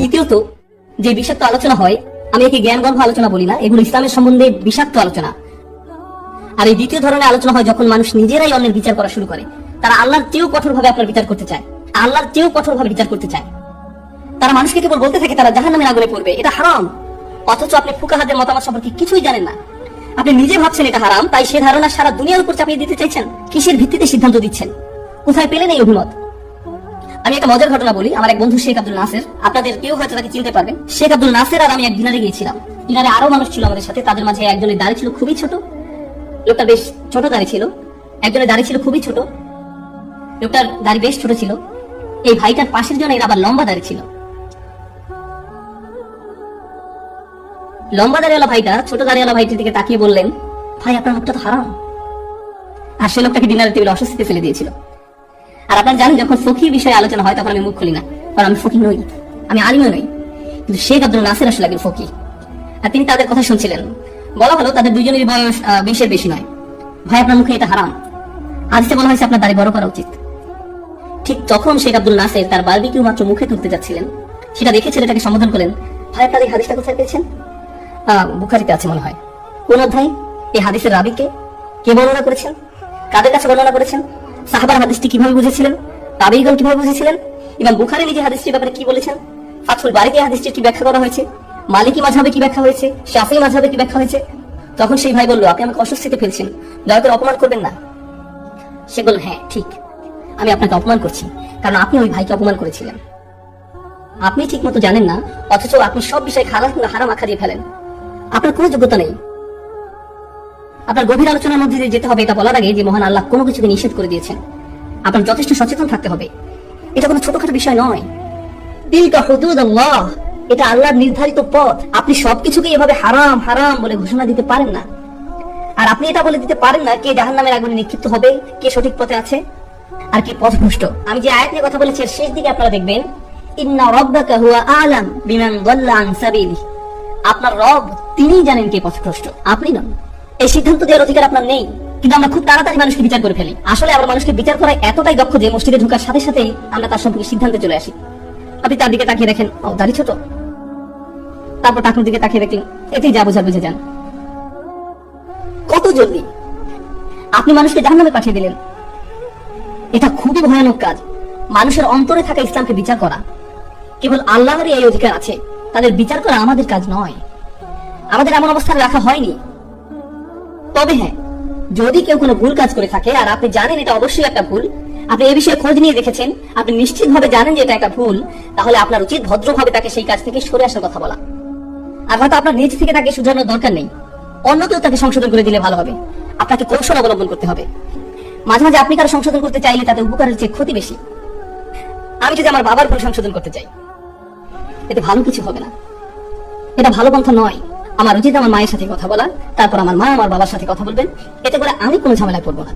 তৃতীয়ত, যে বিষাক্ত আলোচনা হয়, আমি একে জ্ঞানগর্ভ আলোচনা বলি না, এগুলো ইসলামের সম্বন্ধে বিষাক্ত আলোচনা। আর এই দ্বিতীয় ধরনের আলোচনা হয় যখন মানুষ নিজেরাই অন্যের বিচার করা শুরু করে। তারা আল্লাহর চেয়েও কঠোরভাবে আপনার বিচার করতে চায়, আল্লাহর চেয়েও কঠোরভাবে বিচার করতে চায়। তারা মানুষকে কেবল বলতে থাকে তারা জাহান্নামের আগুনে পড়বে, এটা হারাম। অথচ আপনি ফুকাহাদের মতামত সম্পর্কে কিছুই জানেন না। আপনি নিজে ভাবছেন এটা হারাম, তাই সে ধারণা সারা দুনিয়ার উপর চাপিয়ে দিতে চাইছেন। কিসের ভিত্তিতে সিদ্ধান্ত দিচ্ছেন? কোথায় পেলেন এই অভিমত? আমি একটা মজার ঘটনা বলি। আমার এক বন্ধু শেখ আব্দুল নাসের, আপনাদের কেউ হয়তো তাকে চিনতে পারবেন। শেখ আব্দুল নাসের আর আমি এক ডিনারে গিয়েছিলাম। ডিনারে আরো মানুষ ছিল আমাদের সাথে। তাদের মাঝে একজনের দাড়ি ছিল খুবই ছোট, লোকটা বেশ ছোট দাড়ি ছিল। একজনের দাড়ি ছিল খুবই ছোট, লোকটার দাড়ি বেশ ছোট ছিল। এই ভাইটার পাশের জনের আবার লম্বা দাড়ি ছিল। লম্বা দাড়িওয়ালা ভাইটা ছোট দাড়িওয়ালা ভাইটির দিকে তাকিয়ে বললেন, ভাই আপনার মুখটা তো হারাম। আর সে লোকটাকে ডিনারের টেবিলে অস্বস্তিতে ফেলে দিয়েছিল। আর আপনারা জানেন, যখন ফকির বিষয়ে আলোচনা হয় তখন আমি মুখ খুলি না, কারণ আমি ফকির নই, আমি আলিমও নই। কিন্তু শেখ আব্দুল নাসের আসলে একজন ফকির, আর তিনি তাদের কথা শুনছিলেন। বলা হলো তাদের দুজনের বয়স 20-এর বেশি নয়। ভাই আপনার মুখে এটা হারাম, হাদিসে বলা হয়েছে আপনার দাড়ি বড় করা উচিত। ঠিক তখন শেখ আব্দুল নাসের তার বারবিকিউ মাত্র মুখে তুলতে যাচ্ছিলেন, সেটা দেখে ছেলেটাকে সম্বোধন করলেন, ভাই আপনার এই হাদিসটা কোথায় পেয়েছেন? বুখারীতে আছে মনে হয়। কোন অধ্যায়? এই হাদিসের রাবীকে কে বর্ণনা করেছেন? কাদের কাছে বর্ণনা করেছেন? সাহাবার হাদিসটি কিভাবে বুঝেছিলেন? তাবেঈগণ কিভাবে বুঝেছিলেন? ইমাম বুখারী নিজে হাদিসটির ব্যাপারে কি বলেছেন? ফাতহুল বারীতে হাদিসটির কি ব্যাখ্যা করা হয়েছে? মালিকি মাযহাবে কি ব্যাখ্যা হয়েছে? শাফিঈ মাযহাবে কি ব্যাখ্যা হয়েছে? তখন সেই ভাই বলল, আপনি আমাকে অস্বস্তিতে ফেলছেন, দয়া করে অপমান করবেন না। সে বলল, হ্যাঁ ঠিক, আমি আপনাকে অপমান করছি, কারণ আপনি ওই ভাইকে অপমান করেছিলেন। আপনি ঠিক মতো জানেন না, অথচ আপনি সব বিষয়ে হারাম আখ্যা দিয়ে ফেলেন। আপনার কোনো যোগ্যতা নেই। আপনার গভীর আলোচনার মধ্যে দিয়ে যেতে হবে এটা বলার আগে যে মহান আল্লাহ কোনো কিছুকে নিষেধ করে দিয়েছেন। আপনার যথেষ্ট সচেতন থাকতে হবে। এটা কোনো ছোটখাটো বিষয় নয়। তিলকা হুদুদুল্লাহ, এটা আল্লাহর নির্ধারিত পথ। আপনি সবকিছুকে এভাবে হারাম হারাম বলে ঘোষণা দিতে পারেন না। আর আপনি এটা বলে দিতে পারেন না কে জাহান্নামের আগুনে নিক্ষিপ্ত হবে, কে সঠিক পথে আছে, আর কে পথভ্রষ্ট। আমি যে আয়াত নিয়ে কথা বলেছি এর শেষ দিকে আপনারা দেখবেন, ইন্না রাব্বাকা হুয়া আ'লাম বিমান দাল্লা আন সাবিলি। আপনার রব তিনিই জানেন কে পথভ্রষ্ট, আপনি নন। এই সিদ্ধান্ত দেওয়ার অধিকার আপনার নেই। কিন্তু আমরা খুব তাড়াতাড়ি মানুষকে বিচার করে ফেলি। আসলে আমরা মানুষকে বিচার করায় এতটাই দক্ষ যে মসজিদে ঢোকার সাথে সাথেই আমরা তার সম্পর্কে সিদ্ধান্তে চলে আসি। আপনি তার দিকে তাকিয়ে দেখেন, ও দাড়ি ছোট, তারপর টাকুর দিকে তাকিয়ে দেখলেন, এতেই যা বোঝার বুঝে যান। কত জলদি আপনি মানুষকে জাহান্নামে পাঠিয়ে দিলেন। এটা খুবই ভয়ানক কাজ। মানুষের অন্তরে থাকা ইসলামকে বিচার করা কেবল আল্লাহরই এই অধিকার আছে। তাদের বিচার করা আমাদের কাজ নয়। আমাদের এমন অবস্থায় রাখা হয়নি। তবে হ্যাঁ, যদি কেউ কোনো ভুল কাজ করে থাকে আর আপনি জানেন এটা অবশ্যই একটা ভুল, আপনি এই বিষয়ে খোঁজ নিয়ে দেখেছেন, আপনি নিশ্চিত ভাবে জানেন যে এটা একটা ভুল, তাহলে আপনার উচিত ভদ্রভাবে তাকে সেই কাজ থেকে সরে আসার কথা বলা। আর হয়তো আপনার নিজ থেকে তাকে শুধরানোর দরকার নেই, অন্য কেউ তাকে সংশোধন করে দিলে ভালো হবে। আপনাকে কৌশল অবলম্বন করতে হবে। মাঝে মাঝে আপনি কারো সংশোধন করতে চাইলে তাতে উপকারের চেয়ে ক্ষতি বেশি। আমি যদি আমার বাবার ভুল সংশোধন করতে চাই, এতে ভালো কিছু হবে না। এটা ভালো পন্থা নয়। আমার উচিত আমার মায়ের সাথে কথা বলা, তারপর আমার মা আমার বাবার সাথে কথা বলবেন, এতে করে আমি কোনো ঝামেলায় পড়বো না।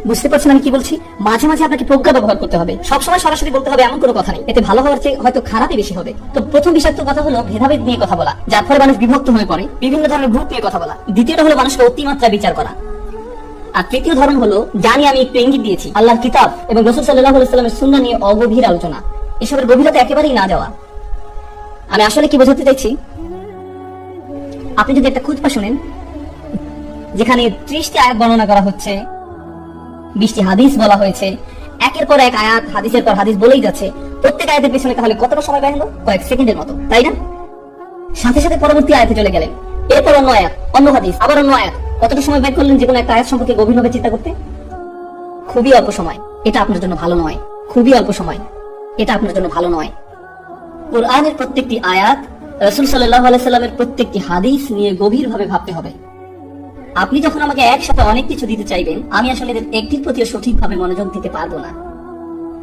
বুঝতে পারছেন আমি কি বলছি? মাঝে মাঝে আপনাকে প্রজ্ঞা ব্যবহার করতে হবে। সবসময় সরাসরি বলতে হবে এমন কোনো কথা নেই। এতে ভালো হওয়ার চেয়ে হয়তো খারাপই বেশি হবে। তো প্রথম বিষাক্ত কথা হলো ভেদাভেদ নিয়ে কথা বলা, যার ফলে মানুষ বিভক্ত হয়ে পড়ে, বিভিন্ন ধরনের গ্রুপ নিয়ে কথা বলা। দ্বিতীয়টা হলো মানুষকে অতিমাত্রা বিচার করা। আর তৃতীয় ধরন হলো, জানি আমি একটু ইঙ্গিত দিয়েছি, আল্লাহর কিতাব এবং রাসূল সাল্লাল্লাহু আলাইহি ওয়াসাল্লামের সুন্নাহ নিয়ে অগভীর আলোচনা, এসবের গভীরতা একেবারেই না যাওয়া। আমি আসলে কি বোঝাতে চাইছি, আপনি যদি একটা খুতবা শুনেন যেখানে 30টি আয়াত বর্ণনা করা হচ্ছে, 20টি হাদিস বলা হয়েছে, একের পর এক আয়াত হাদিসের পর হাদিস বলেই যাচ্ছে, প্রত্যেক আয়াতের পেছনে তাহলে কতটা সময় ব্যয় হলো? কয়েক সেকেন্ডের মতো, তাই না? সাথে সাথে পরবর্তী আয়াতে চলে গেলেন, এরপর অন্য আয়াত, অন্য হাদিস, আবার অন্য আয়াত। কতটা সময় ব্যয় করলেন যে কোনো একটা আয়াত সম্পর্কে গভীরভাবে চিন্তা করতে? খুবই অল্প সময়। এটা আপনার জন্য ভালো নয়। খুবই অল্প সময়। এটা আপনার জন্য ভালো নয়। কুরআনের প্রত্যেকটি আয়াত, রাসূল সাল্লাল্লাহু আলাইহি সাল্লামের প্রত্যেকটি হাদিস নিয়ে গভীরভাবে ভাবতে হবে। আপনি যখন আমাকে একসাথে অনেক কিছু দিতে চাইবেন, আমি আসলে এদের একটির প্রতিও সঠিকভাবে মনোযোগ দিতে পারবো না।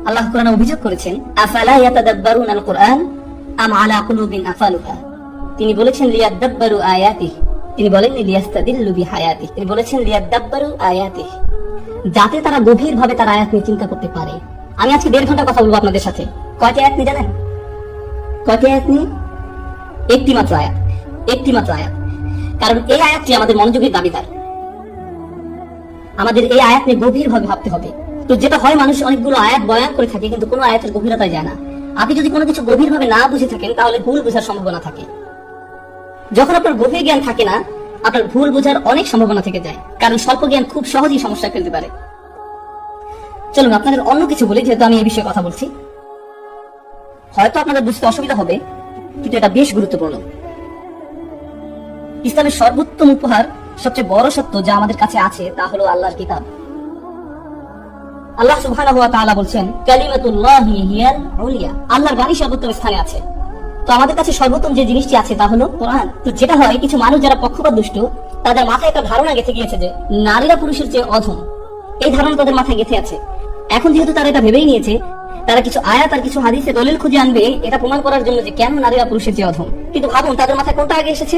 আল্লাহ কোরআনে অভিযোগ করেছেন, আফালা ইয়াতাদাব্বারুনাল কুরআন আম আলা কুলুবিন আফালুহা। তিনি বলেছেন লিয়াদাব্বারু আয়াতিহি, তিনি বলেননি লিয়াস্তাদিল্লু বিহায়াতিহি, তিনি বলেছেন লিয়াদাব্বারু আয়াতিহি, যাতে তারা গভীরভাবে তার আয়াত নিয়ে চিন্তা করতে পারে। আমি আজকে 1.5 ঘন্টা কথা বলবো আপনাদের সাথে। কয়টি আয়াত নিয়ে জানেন? কয়টি আয়াত নিয়ে? একটি মাত্র আয়াত। একটি মাত্র আয়াত। কারণ এই আয়াতটি আমাদের মনোযোগের দাবিদার। আমাদের এই আয়াত নিয়ে গভীরভাবে ভাবতে হবে। তো যেটা হয়, মানুষ অনেকগুলো আয়াত বয়ান করে থাকে কিন্তু কোনো আয়াতের গভীরতায় যায় না। আপনি যদি কোনো কিছু গভীরভাবে না বুঝে থাকেন তাহলে ভুল বোঝার সম্ভাবনা থাকে। যখন আপনার গভীর জ্ঞান থাকে না, আপনার ভুল বোঝার অনেক সম্ভাবনা থেকে যায়, কারণ স্বল্প জ্ঞান খুব সহজেই সমস্যা ফেলতে পারে। চলুন আপনাদের অন্য কিছু বলি, যেহেতু আমি এই বিষয়ে কথা বলছি। হয়তো আপনাদের বুঝতে অসুবিধা হবে, কিন্তু এটা বেশ গুরুত্বপূর্ণ। ইসলামের সর্বোত্তম উপহার, সবচেয়ে বড় সত্য যা আমাদের কাছে আছে, তা হলো আল্লাহর কিতাব। আল্লাহ সুবহানাহু ওয়া তাআলা বলছেন, কালিমাতুল্লাহি হিয়াল উলিয়া, আল্লাহর বাণী সর্বোত্তম স্থানে আছে। তো আমাদের কাছে সর্বোত্তম যে জিনিসটি আছে তা হলো কোরআন। তো যেটা হয়, কিছু মানুষ যারা পক্ষপাত দুষ্ট, তাদের মাথায় একটা ধারণা গেঁথে গিয়েছে যে নারীরা পুরুষের চেয়ে অধম। এই ধারণা তাদের মাথায় গেঁথে আছে। এখন যেহেতু তারা এটা ভেবেই নিয়েছে, তারা কিছু আয়াত আর কিছু হাদিসে দলিল খুঁজে আনবে এটা প্রমাণ করার জন্য যে কেন নারীরা পুরুষের চেয়ে অধম। কিন্তু ভাবুন, তাদের মাথায় কোনটা আগে এসেছে?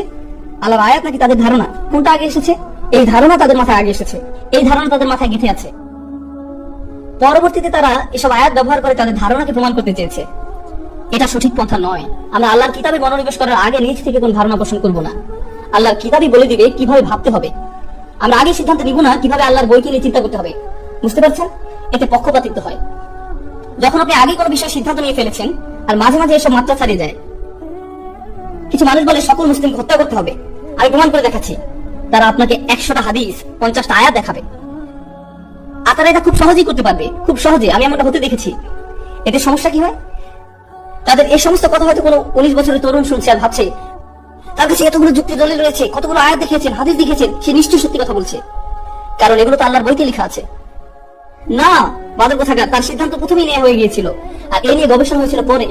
আল্লাহর আয়াত নাকি তাদের ধারণা? কোনটা আগে এসেছে? এই ধারণা তাদের মাথায় আগে এসেছে। এই ধারণা তাদের মাথায় গেঁথে আছে। পরবর্তীতে তারা এসব আয়াত ব্যবহার করে তাদের ধারণাকে প্রমাণ করতে চেয়েছে। এটা সঠিক পন্থা নয়। আমরা আল্লাহর কিতাবে মনোনিবেশ করার আগে নিজ থেকে কোন ধারণা পোষণ করবো না। আল্লাহর কিতাবই বলে দিবে কিভাবে ভাবতে হবে। আমরা আগে সিদ্ধান্ত নিব না কিভাবে আল্লাহর বইকে নিয়ে চিন্তা করতে হবে। বুঝতে পারছেন? এতে পক্ষপাতিত্ব হয়। যখন আপনি আগে কোনো বিষয়ে সিদ্ধান্ত নিয়ে ফেলেছেন আর মাঝে মাঝে এসব মাত্রা ছাড়িয়ে যায়। কিছু মানুষ বলে সকল মুসলিমকে হত্যা করতে হবে। আমি প্রমাণ করে দেখাচ্ছি। তারা আপনাকে 100টা হাদিস, 50টা আয়াত দেখাবে। আর তারা এটা খুব সহজেই করতে পারবে, খুব সহজে। আমি এমনটা হতে দেখেছি। এতে সমস্যা কি হয়? তাদের এই সমস্ত কথা হয়তো কোনো 19 বছরের তরুণ শুনছে আর ভাবছে তার কাছে এতগুলো যুক্তি দলিল রয়েছে, কতগুলো আয়াত দেখিয়েছেন, হাদিস দেখিয়েছেন, সে নিশ্চয়ই সত্যি কথা বলছে, কারণ এগুলো তো আল্লাহর বইতে লেখা আছে। না, বাদের কথাকার, তার সিদ্ধান্ত প্রথমেই নেওয়া হয়ে গিয়েছিল আর এ নিয়ে গবেষণা হয়েছিল পরে।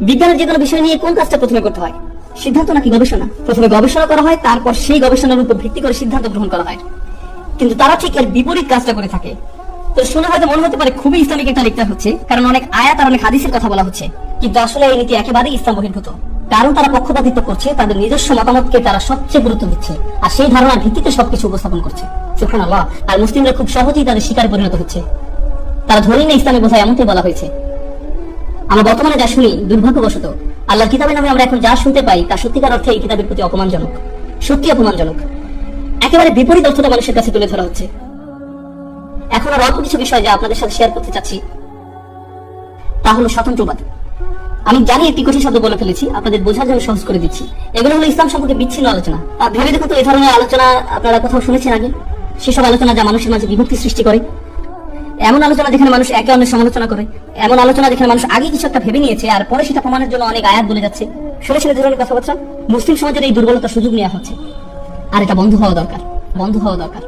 বিজ্ঞানের যে কোনো বিষয় নিয়ে কোন কাজটা প্রথমে করতে হয়? সিদ্ধান্ত নাকি গবেষণা? প্রথমে গবেষণা করা হয়, তারপর সেই গবেষণার উপর ভিত্তি করে সিদ্ধান্ত গ্রহণ করা হয়। কিন্তু তারা ঠিক এর বিপরীত কাজটা করে থাকে। তো শুনে হয়তো মনে হতে পারে খুবই ইসলামিক একটা লেকচার হচ্ছে, কারণ অনেক আয়াত আর অনেক হাদিসের কথা বলা হচ্ছে। কিন্তু আসলে এই নীতি একেবারেই ইসলাম বহির্ভূত। কারণ তারা পক্ষপাতিত্ব করছে, তাদের নিজস্ব মতামতকে তারা সবচেয়ে গুরুত্ব দিচ্ছে আর সেই ধারণার ভিত্তিতে সবকিছু উপস্থাপন করছে। সুবহানাল্লাহ। আর মুসলিমরা খুব সহজেই তাদের শিকারে পরিণত হচ্ছে। তারা ধরেই না ইসলামে বোঝায়, এমনটাই বলা হয়েছে। আমরা বর্তমানে যা শুনি, দুর্ভাগ্যবশত আল্লাহর কিতাবের নামে আমরা এখন যা শুনতে পাই তা সত্যিকার অর্থে এই কিতাবের প্রতি অপমানজনক। সত্যি অপমানজনক। একেবারে বিপরীত অর্থটা মানুষের কাছে তুলে ধরা হচ্ছে। এখন আর অল্প কিছু বিষয় যা আপনাদের সাথে শেয়ার করতে চাচ্ছি, তা হলো স্বতন্ত্রবাদ। আমি জানি একটি কঠিন শব্দ বলে ফেলেছি, আপনাদের বোঝার জন্য সহজ করে দিচ্ছি। এগুলো হলো ইসলাম সম্পর্কে বিচ্ছিন্ন আলোচনা। আর ভেবে দেখুন তো, এই ধরনের আলোচনা আপনারা কোথাও শুনেছেন আগে? সেসব আলোচনা যা মানুষের মাঝে বিভক্তি সৃষ্টি করে, এমন আলোচনা যেখানে মানুষ একে অন্যের সমালোচনা করে, এমন আলোচনা যেখানে মানুষ আগে কিছু একটা ভেবে নিয়েছে আর পরে সেটা প্রমাণের জন্য অনেক আয়াত বলে যাচ্ছে। শুনেছেন এই ধরনের কথাবার্তা? মুসলিম সমাজের এই দুর্বলতার সুযোগ নেওয়া হচ্ছে, আর এটা বন্ধ হওয়া দরকার, বন্ধ হওয়া দরকার।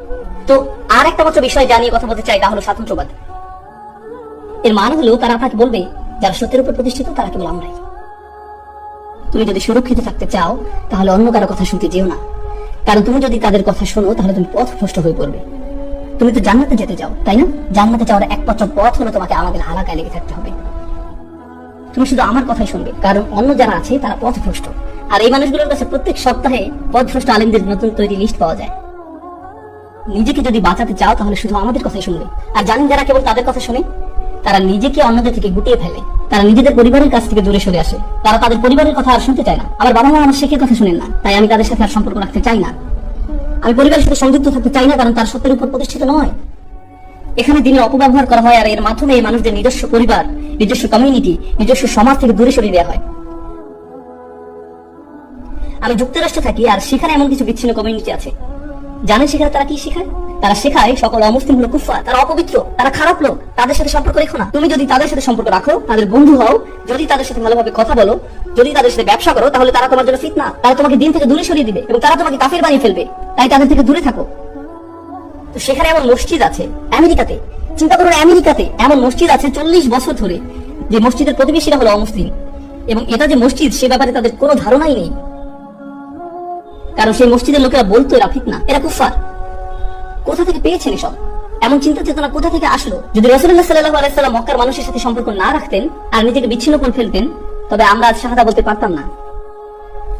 তো আর একটা মাত্র বিষয় জানিয়ে কথা বলতে চাই, তা হলো স্বাতন্ত্র্যবাদ। এর মানে হলো তারা আপনাকে বলবে যারা সত্যের উপর প্রতিষ্ঠিত তারা কেবল আমরাই। তুমি যদি সুরক্ষিত থাকতে চাও তাহলে অন্য কারো কথা শুনতে যেও না, কারণ তুমি যদি তাদের কথা শোনো তাহলে তুমি পথভ্রষ্ট হয়ে পড়বে। তুমি তো জান্নাতে যেতে চাও, তাই না? জান্নাতে যাওয়ার একমাত্র পথ হলো তোমাকে আমাদের হালাকায় লেগে থাকতে হবে। তুমি শুধু আমার কথাই শুনবে, কারণ অন্য যারা আছে তারা পথভ্রষ্ট। আর এই মানুষগুলোর কাছে প্রত্যেক সপ্তাহে পথভ্রষ্ট আলেমদের নতুন তৈরি লিস্ট পাওয়া যায়। নিজেকে যদি বাঁচাতে চাও তাহলে শুধু আমাদের কথাই শুনবে। আর জানেন যারা কেবল তাদের কথা শুনে, তারা নিজেকে অন্যদের থেকে গুটিয়ে ফেলে। তারা নিজেদের পরিবারের কাছ থেকে দূরে সরে আসে। তারা তাদের পরিবারের কথা আর শুনতে চায় না। আমার বাবা মা আমার শেখের কথা শুনেন না, তাই আমি তাদের সাথে আর সম্পর্ক রাখতে চাই না। আমি পরিবারের সাথে সংযুক্ত থাকতে চাই না, কারণ তার সত্যের উপর প্রতিষ্ঠিত নয়। এখানে দিনের অপব্যবহার করা হয় আর এর মাধ্যমে এই মানুষদের নিজস্ব পরিবার, নিজস্ব কমিউনিটি, নিজস্ব সমাজ থেকে দূরে সরিয়ে দেওয়া হয়। আমি যুক্তরাষ্ট্রে থাকি আর সেখানে এমন কিছু বিচ্ছিন্ন কমিউনিটি আছে। জানেন সেখানে তারা কি শেখায়? তারা শেখায় সকল অমুসলিম হলো কুফফার, তারা অপবিত্র, তারা খারাপ লোক, তাদের সাথে সম্পর্ক রেখো না। তুমি যদি তাদের সাথে সম্পর্ক রাখো, তাদের বন্ধু হও, যদি তাদের সাথে ভালোভাবে কথা বলো, যদি তাদের সাথে ব্যবসা করো, তাহলে তারা তোমার জন্য ফিতনা। তারা তোমাকে দিন থেকে দূরে সরিয়ে দিবে এবং তারা তোমাকে কাফের বানিয়ে ফেলবে। তাই তাদের থেকে দূরে থাকো। তো সেখানে এমন মসজিদ আছে আমেরিকাতে, চিন্তা করুন, আমেরিকাতে এমন মসজিদ আছে 40 বছর ধরে, যে মসজিদের প্রতিবেশীরা হলো অমুসলিম এবং এটা যে মসজিদ সে ব্যাপারে তাদের কোনো ধারণাই নেই, কারণ সেই মসজিদের লোকেরা বলতো এরা ফিতনা, এরা কুফফার। কোথা থেকে পেয়েছেন এসব? এমন চিন্তা চেতনা কোথা থেকে আসলো? যদি রাসূলুল্লাহ সাল্লাল্লাহু আলাইহি ওয়াসাল্লাম মক্কার মানুষের সাথে সম্পর্ক না রাখতেন আর নিজেকে বিচ্ছিন্ন করে ফেলতেন, তবে আমরা আজ শাহাদা বলতে পারতাম না।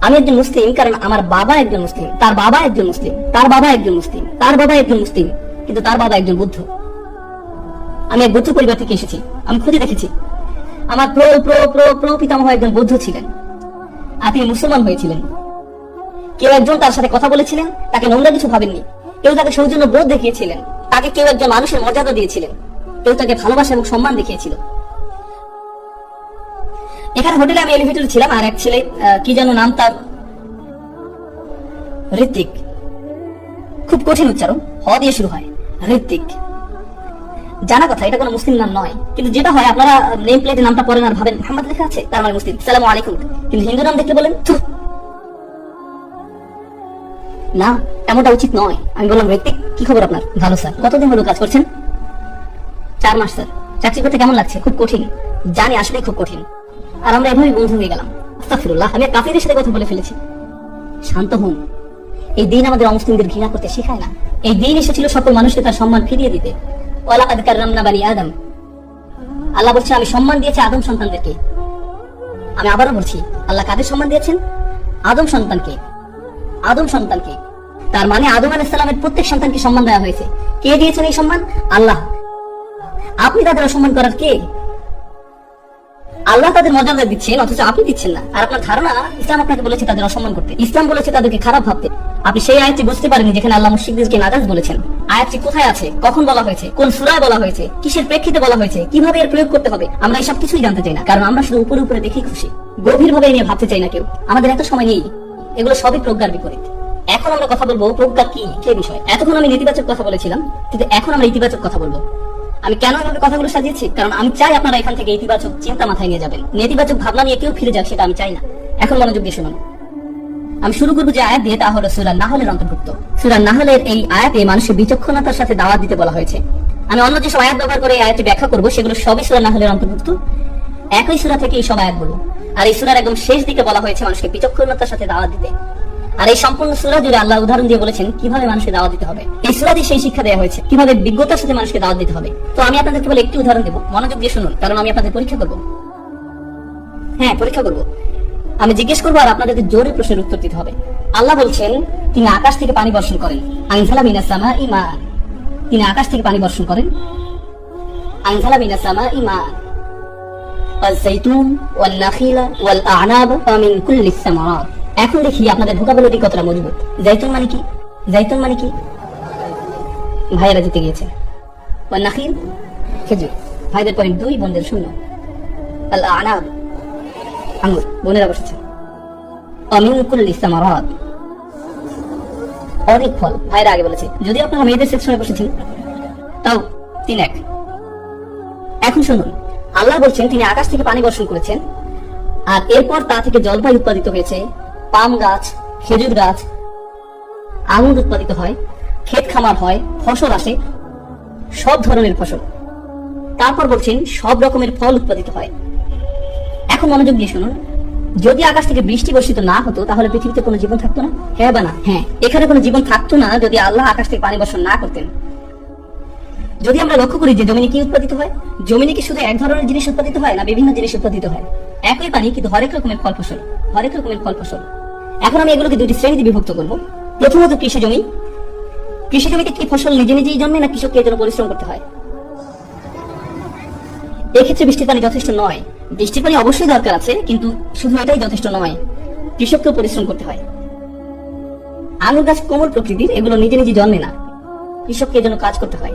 আমি একজন মুসলিম কারণ আমার বাবা একজন মুসলিম, তার বাবা একজন মুসলিম, তার বাবা একজন মুসলিম, তার বাবা একজন মুসলিম, কিন্তু তার বাবা একজন বৌদ্ধ। আমি এক বৌদ্ধ পরিবার থেকে এসেছি। আমি খুঁজে দেখেছি আমার প্র প্র প্র প্র পিতামহ একজন বৌদ্ধ ছিলেন আর তিনি মুসলমান হয়েছিলেন। কেউ একজন তার সাথে কথা বলেছিলেন, তাকে নোংরা কিছু ভাবেননি। কেউ তাকে সৌজন্য বোধ দেখিয়েছিলেন, তাকে কেউ একজন মানুষের মর্যাদা দিয়েছিলেন, কেউ তাকে ভালোবাসা এবং সম্মান দেখিয়েছিল। এখানে হোটেলে আমি এলিভেটরে ছিলাম, আর এক ছেলে কি যেন নাম তার, ঋত্বিক, খুব কঠিন উচ্চারণ, হ দিয়ে শুরু হয়, ঋত্বিক। জানা কথা এটা কোনো মুসলিম নাম নয়, কিন্তু যেটা হয় আপনারা নেম প্লেটে নামটা পড়েন আর ভাবেন মোহাম্মদ লেখা আছে তার মানে মুসলিম, সালামু আলাইকুম, কিন্তু হিন্দু নাম দেখলে বলেন থু। না, এমনটা উচিত নয়। আমি বললাম ঋত্বিক, কি খবর আপনার? ভালো স্যার। কতদিন হলো কাজ করছেন? 4 মাস স্যার। চাকরি করতে কেমন লাগছে? খুব কঠিন। জানি, আসলে খুব কঠিন। আর আমরা এভাবেই বন্ধু হয়ে গেলাম। আস্তাগফিরুল্লাহ, আমি কাফিরের সাথে কথা বলে ফেলেছি। শান্ত হন। এই দিন আমাদের অমুসলিমদের ঘৃণা করতে শেখায় না। এই দিন এসেছিল সকল মানুষকে তার সম্মান ফিরিয়ে দিতে। ওয়ালাকাদ কাররামনা বানি আদম। আল্লাহ বলছে আমি সম্মান দিয়েছি আদম সন্তানদেরকে। আমি আবারও বলছি, আল্লাহ কাদের সম্মান দিয়েছেন? আদম সন্তানকে। আদম সন্তানকে, তার মানে আদম আলাইহিস সালামের প্রত্যেক সন্তানকে সম্মান দেওয়া হয়েছে। কে দিয়েছেন এই সম্মান? আল্লাহ। আপনি তাদের অসম্মান করার কে? আল্লাহ তাদের মর্যাদা দিচ্ছেন, অথচ আপনি দিচ্ছেন না। আর আপনার ধারণা ইসলাম আপনাকে বলেছে তাদের অসম্মান করতে, ইসলাম বলেছে তাদেরকে খারাপ ভাবতে। আপনি সেই আয়াতটি বুঝতে পারেননি যেখানে আল্লাহ মুশরিকদেরকে নাজাস বলেছেন। আয়াতটি কোথায় আছে, কখন বলা হয়েছে, কোন সূরায় বলা হয়েছে, কিসের প্রেক্ষিতে বলা হয়েছে, কিভাবে এর প্রয়োগ করতে হবে, আমরা এসব কিছুই জানতে চাই না। কারণ আমরা শুধু উপরে উপরে দেখি খুশি, গভীরভাবে নিয়ে ভাবতে চাই না কেউ। আমাদের এত সময় নেই। এগুলো সবই প্রজ্ঞার বিপরীত। এখন আমরা কথা বলবো প্রজ্ঞা কি সেই বিষয়ে। এতক্ষণ আমি নেতিবাচক কথা বলেছিলাম, কিন্তু এখন আমরা ইতিবাচক কথা বলবো। আমি কেন এভাবে কথাগুলো সাজিয়েছি? কারণ আমি চাই আপনারা এখান থেকে ইতিবাচক চিন্তা মাথায় নিয়ে যাবেন। নেতিবাচক ভাবনা নিয়ে কেউ ফিরে যাক, সেটা আমি চাই না। এখন মনোযোগ দিয়ে শুনুন। আমি শুরু করবো যে আয়াত দিয়ে, তা হলো সূরা নাহলের অন্তর্ভুক্ত। সূরা নাহলের এই আয়াতে মানুষের বিচক্ষণতার সাথে দাওয়াত দিতে বলা হয়েছে। আমি অন্য যেসব আয়াত ব্যবহার করে এই আয়াতটি ব্যাখ্যা করবো, সেগুলো সবই সূরা নাহলের অন্তর্ভুক্ত। একই সূরা থেকে এই সব আয়াত বলবো। আর এই সূরার একদম শেষ দিকে বলা হয়েছে মানুষকে বিচক্ষণতার সাথে দাওয়াত দিতে। আর এই সম্পূর্ণ সূরা জুড়ে আল্লাহ উদাহরণ দিয়ে বলেছেন কিভাবে মানুষকে দাওয়াত দিতে হবে। এই সূরা দিয়ে সেই শিক্ষা দেওয়া হয়েছে কিভাবে বিজ্ঞতার সাথে মানুষকে দাওয়াত দিতে হবে। তো আমি আপনাদেরকে বলে একটি উদাহরণ দেবো, মনোযোগ দিয়ে শুনুন, কারণ আমি আপনাদের পরীক্ষা করবো। হ্যাঁ, পরীক্ষা করবো। আমি জিজ্ঞেস করবো আর আপনাদেরকে জোরে প্রশ্নের উত্তর দিতে হবে। আল্লাহ বলছেন তিনি আকাশ থেকে পানি বর্ষণ করেন। আনজালা মিনাস সামাই মাআ। তিনি আকাশ থেকে পানি বর্ষণ করেন। আনজালা মিনাস সামাই মাআ ওয়াল-যাইতুন ওয়াল-নাখিলা ওয়াল-আ'নাব ওয়া মিন কুল্লিস সামারাত। এখন দেখি আপনাদের ভোকাবুলারি কতটা মজবুত। জাইতুন মানে কি? জাইতুন মানে কি? ভাইয়েরা জিতে গিয়েছে। ওয়ান-নাখিল খেজুর, ভাইদের পয়েন্ট 2, বোনদের 0। আল-আ'নাব আঙ্গুর, বোনেরা বসেছে। ওয়া মিন কুল্লিস সামারাত অনেক ফল, ভাইরা আগে বলেছে। যদি আপনারা মেয়েদের সেকশনে বসেছেন তাও 3-1। এখন শুনুন, আল্লাহ বলছেন তিনি আকাশ থেকে পানি বর্ষণ করেছেন, আর এরপর তা থেকে জলপাই উৎপাদিত হয়েছে, পাম গাছ, খেজুর গাছ, আঙুর উৎপাদিত হয়, ক্ষেত খামার হয়, ফসল আসে, সব ধরনের ফসল। তারপর বলছেন সব রকমের ফল উৎপাদিত হয়। এখন মনোযোগ দিয়ে শুনুন, যদি আকাশ থেকে বৃষ্টি বর্ষিত না হতো তাহলে পৃথিবীতে কোনো জীবন থাকতো না? হ্যাঁ বা না? হ্যাঁ, এখানে কোনো জীবন থাকতো না যদি আল্লাহ আকাশ থেকে পানি বর্ষণ না করতেন। যদি আমরা লক্ষ্য করি যে জমিনে কি উৎপাদিত হয়, জমিনে কি শুধু এক ধরনের জিনিস উৎপাদিত হয় না বিভিন্ন জিনিস উৎপাদিত হয়? একই পানি কিন্তু হরেক রকমের ফল ফসল, হরেক রকমের ফল ফসল। এখন আমি এগুলোকে 2টি শ্রেণীতে বিভক্ত করবো। প্রথমত কৃষি জমি। কৃষি জমিতে কি ফসল নিজে নিজেই জন্মে না কৃষককে এর জন্য পরিশ্রম করতে হয়? এক্ষেত্রে বৃষ্টির পানি যথেষ্ট নয়। বৃষ্টির পানি অবশ্যই দরকার আছে, কিন্তু শুধু এটাই যথেষ্ট নয়, কৃষককেও পরিশ্রম করতে হয়। আঙুর গাছ কোমল প্রকৃতির, এগুলো নিজে নিজে জন্মে না, কৃষককে এর জন্য কাজ করতে হয়।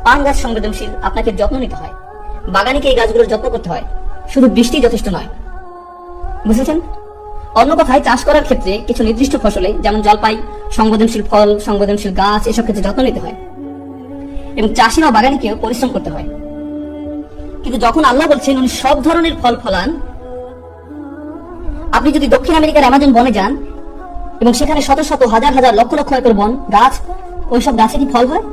পাম গাছ সংবেদনশীল, আপনাকে যত্ন নিতে হয়। বাগানিকে এই গাছগুলোর যত্ন করতে হয়, শুধু বৃষ্টি যথেষ্ট নয়। বুঝেছেন? অন্য কথায়, চাষ করার ক্ষেত্রে কিছু নির্দিষ্ট ফসলে, যেমন জলপাই, সংবেদনশীল ফল, সংবেদনশীল গাছ, এসব ক্ষেত্রে যত্ন নিতে হয় এবং চাষিরা ও বাগানিকেও পরিশ্রম করতে হয়। কিন্তু যখন আল্লাহ বলছেন উনি সব ধরনের ফল ফলান, আপনি যদি দক্ষিণ আমেরিকার অ্যামাজন বনে যান এবং সেখানে শত শত হাজার হাজার লক্ষ লক্ষ একর বন গাছ, ওইসব গাছে কি ফল হয়?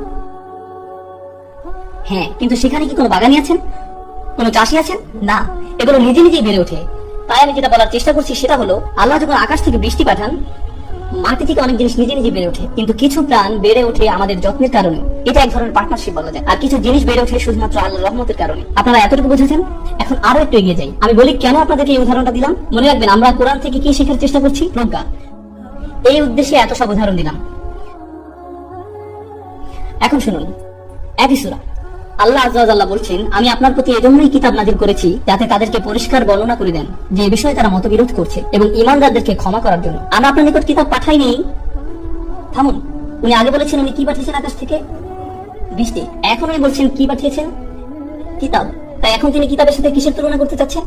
হ্যাঁ, কিন্তু সেখানে কি কোনো বাগানি আছেন, কোনো চাষি আছেন? না, এগুলো নিজে নিজেই বেড়ে ওঠে। তাই আমি যেটা বলার চেষ্টা করছি সেটা হলো, আল্লাহ যখন আকাশ থেকে বৃষ্টি পাঠান, মাটি থেকে অনেক জিনিস নিজে নিজে বেড়ে ওঠে, কিন্তু কিছু প্রাণ বেড়ে ওঠে আমাদের যত্নের কারণে। এটা এক ধরনের পার্টনারশিপ বলা যায়। আর কিছু জিনিস বেড়ে ওঠে শুধুমাত্র আল্লাহর রহমতের কারণে। আপনারা এতটুকু বুঝেছেন? এখন আরো একটু এগিয়ে যাই। আমি বলি কেন আপনাদেরকে এই উদাহরণটা দিলাম। মনে রাখবেন, আমরা কোরআন থেকে কি শেখার চেষ্টা করছি? প্রজ্ঞা। এই উদ্দেশ্যে এত সব উদাহরণ দিলাম। এখন শুনুন, একই সূরা আল্লাহ আযজা ওয়া জাল্লা বলছেন, আমি আপনার প্রতি এজন্যই কিতাব নাযিল করেছি যাতে তাদেরকে পরিষ্কার বর্ণনা করে দেন যে এই বিষয়ে তারা মতবিরোধ করছে, এবং ঈমানদারদেরকে ক্ষমা করার জন্য। আমরা আপনার নিকট কিতাব পাঠাইনি। থামুন, উনি আগে বলেছেন উনি কি পাঠিয়েছেন আকাশ থেকে? বৃষ্টি। এখন উনি বলছেন কি পাঠিয়েছেন? কিতাব। তাই এখন তিনি কিতাবের সাথে কিসের তুলনা করতে চাচ্ছেন?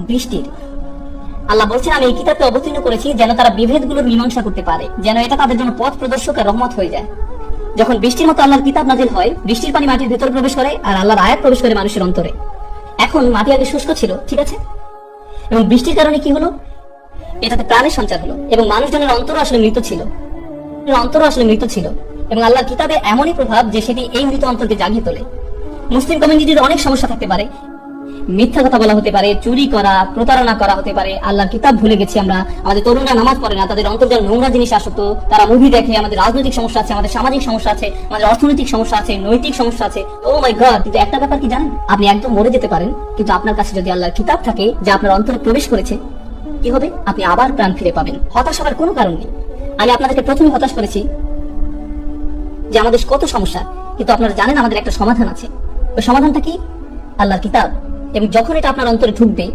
বৃষ্টির। আল্লাহ বলছেন আমি এই কিতাবকে অবতীর্ণ করেছি যেন তারা বিভেদগুলোর মীমাংসা করতে পারে, যেন এটা তাদের জন্য পথ প্রদর্শক আর রহমত হয়ে যায়। যখন বৃষ্টির মতো আল্লাহর কিতাব নাজিল হয়, বৃষ্টির পানি মাটির ভেতর প্রবেশ করে আর আল্লাহর আয়াত প্রবেশ করে মানুষের অন্তরে। এখন মাটি আগে শুষ্ক ছিল, ঠিক আছে, এবং বৃষ্টির কারণে কি হলো, এটাতে প্রাণের সঞ্চার হলো এবং মানুষজনের অন্তর আসলে মৃত ছিল এবং আল্লাহর কিতাবে এমনই প্রভাব যে সেটি এই মৃত অন্তরকে জাগিয়ে তোলে। মুসলিম কমিউনিটির অনেক সমস্যা থাকতে পারে, মিথ্যা কথা বলা হতে পারে, চুরি করা, প্রতারণা করা হতে পারে, আল্লাহর কিতাব ভুলে গেছি আমরা, আমাদের তরুণরা নামাজ পড়ে না, তাদের অন্তর্জাল নোংরা জিনিস আসতো, তারা মুভি দেখে, আমাদের রাজনৈতিক সমস্যা আছে, আমাদের সামাজিক সমস্যা আছে, আমাদের অর্থনৈতিক সমস্যা আছে, নৈতিক সমস্যা আছে। ও মাই গড! কিন্তু একটা ব্যাপার কি জানেন, আপনি একদম মরে যেতে পারেন, কিন্তু আপনার কাছে যদি আল্লাহর কিতাব থাকে যা আপনার অন্তরে প্রবেশ করেছে, কি হবে, আপনি আবার প্রাণ ফিরে পাবেন। হতাশ হওয়ার কোনো কারণ নেই। আমি আপনাদেরকে প্রথমে হতাশ করেছি যে আমাদের কত সমস্যা, কিন্তু আপনারা জানেন আমাদের একটা সমাধান আছে। ওই সমাধানটা কি? আল্লাহর কিতাব। এবং যখন এটা আপনার অন্তরে ঢুকবে,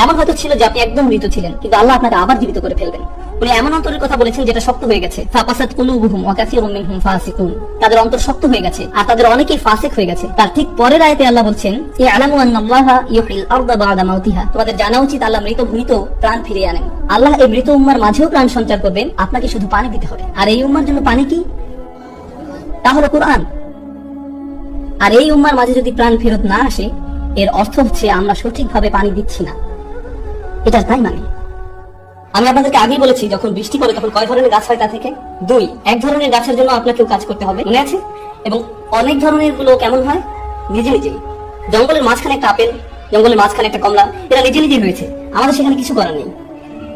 এমন হয়তো ছিল যে আপনি একদম মৃত ছিলেন, কিন্তু আল্লাহ আপনাকে আবার জীবিত করে ফেলবেন। উনি এমন অন্তরের কথা বলেছেন যেটা শক্ত হয়ে গেছে। ফাকাসাত কুলুবুহুম ওয়া কাসীরুম মিনহুম ফাসিকুন। তাদের অন্তর শক্ত হয়ে গেছে আর তাদের অনেকেই ফাসিক হয়ে গেছে। তার ঠিক পরের আয়াতে আল্লাহ বলছেন, ইয়ালামু আন্নাল্লাহা ইউহিল আরদা বা'দা মাউতিহা। তোমাদের জানা উচিত আল্লাহ মৃত ভূমিতেও প্রাণ ফিরিয়ে আনেন। আল্লাহ এই মৃত উম্মার মাঝেও প্রাণ সঞ্চার করবেন, আপনাকে শুধু পানি দিতে হবে। আর এই উম্মার জন্য পানি কি? তা হলো কোরআন। আর এই উম্মার মাঝে যদি প্রাণ ফেরত না আসে, এর অর্থ হচ্ছে আমরা সঠিকভাবে পানি দিচ্ছি না। এটা তাই মানে আমি আপনাদেরকে আগেই বলেছি, যখন বৃষ্টি পড়ে তখন কয় ধরনের গাছ হয় তা থেকে 2। এক ধরনের গাছের জন্য আপনাকেও কাজ করতে হবে, মনে আছে? এবং অনেক ধরনের গুলো কেমন হয়, নিজে নিজেই। জঙ্গলের মাঝখানে একটা আপেল, জঙ্গলের মাঝখানে একটা কমলা, এরা নিজে নিজেই হয়েছে, আমাদের সেখানে কিছু করার নেই।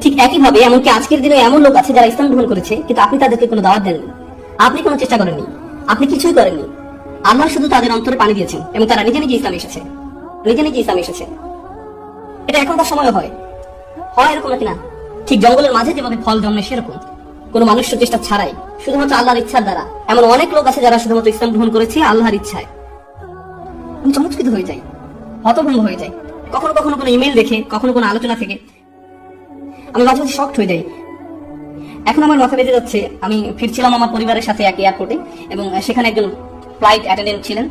ঠিক একইভাবে এমনকি আজকের দিনে এমন লোক আছে যারা ইসলাম গ্রহণ করেছে, কিন্তু আপনি তাদেরকে কোনো দাওয়াত দেননি, আপনি কোনো চেষ্টা করেননি, আপনি কিছুই করেননি। আল্লাহ শুধু তাদের অন্তরে পানি দিয়েছেন এবং তারা নিজে নিজে ইসলামে এসেছে। এটা এখনকার সময় হয় এরকম নাকি না? ঠিক জঙ্গলের মাঝে যেভাবে ফল জন্মে সেরকম, কোন মানুষ্য চেষ্টা ছাড়াই, শুধুমাত্র আল্লাহর ইচ্ছার দ্বারা। এমন অনেক লোক আছে যারা শুধুমাত্র ইসলাম গ্রহণ করেছে আল্লাহর ইচ্ছায়। আমি চমৎকৃত হয়ে যাই, হতভম্ব হয়ে যাই। কখনো কখনো কোনো ইমেল দেখে, কখনো কোনো আলোচনা থেকে আমি মাঝে মাঝে শকড হয়ে যাই। এখন আমার মাথা বেঁধে যাচ্ছে, আমি ফিরছিলাম আমার পরিবারের সাথে এক এয়ারপোর্টে এবং সেখানে একজন ফ্লাইট অ্যাটেন্ডেন্ট ছিলেন।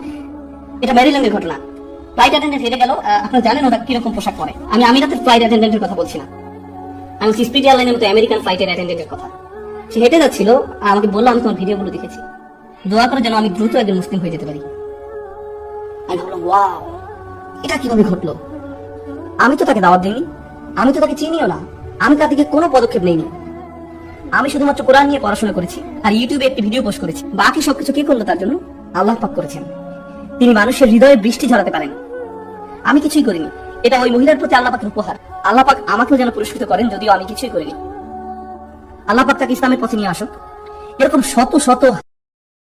এটা ম্যারিল্যান্ডের ঘটনা। ফ্লাইট অ্যাটেন্ডেন্ট হেরে গেল। আপনারা জানেন ওরা কিরকম পোশাক পরে। আমি আমিরাতের ফ্লাইট অ্যাটেন্ডেন্টের কথা বলছি না, আমি স্পিড এয়ারলাইনের মতো আমেরিকান ফ্লাইটের অ্যাটেন্ডেন্টের কথা। সে হেঁটে যাচ্ছিল, আমাকে বললো আমি তোমার ভিডিওগুলো দেখেছি, দোয়া করে যেন আমি দ্রুত একজন মুসলিম হয়ে যেতে পারি। আমি ভাবলাম, ওয়াও, এটা কিভাবে ঘটলো? আমি তো তাকে দাওয়াত দিইনি, আমি তো তাকে চিনিও না, আমি তার দিকে কোনো পদক্ষেপ নেইনি। আমি শুধুমাত্র কোরআন নিয়ে পড়াশোনা করেছি আর ইউটিউবে একটি ভিডিও পোস্ট করেছি। বাকি সবকিছু কে করলো তার জন্য? আল্লাহ পাক করেছেন। তিনি মানুষের হৃদয়ে বৃষ্টি ঝরাতে পারেন, আমি কিছুই করিনি। এটা ওই মহিলার প্রতি আল্লাহ পাকের উপহার। আল্লাহ পাক আমাকেও যেন পুরস্কৃত করেন, যদিও আমি কিছুই করিনি। আল্লাহ পাক তাকে ইসলামের পথে নিয়ে আসুক। এরকম শত শত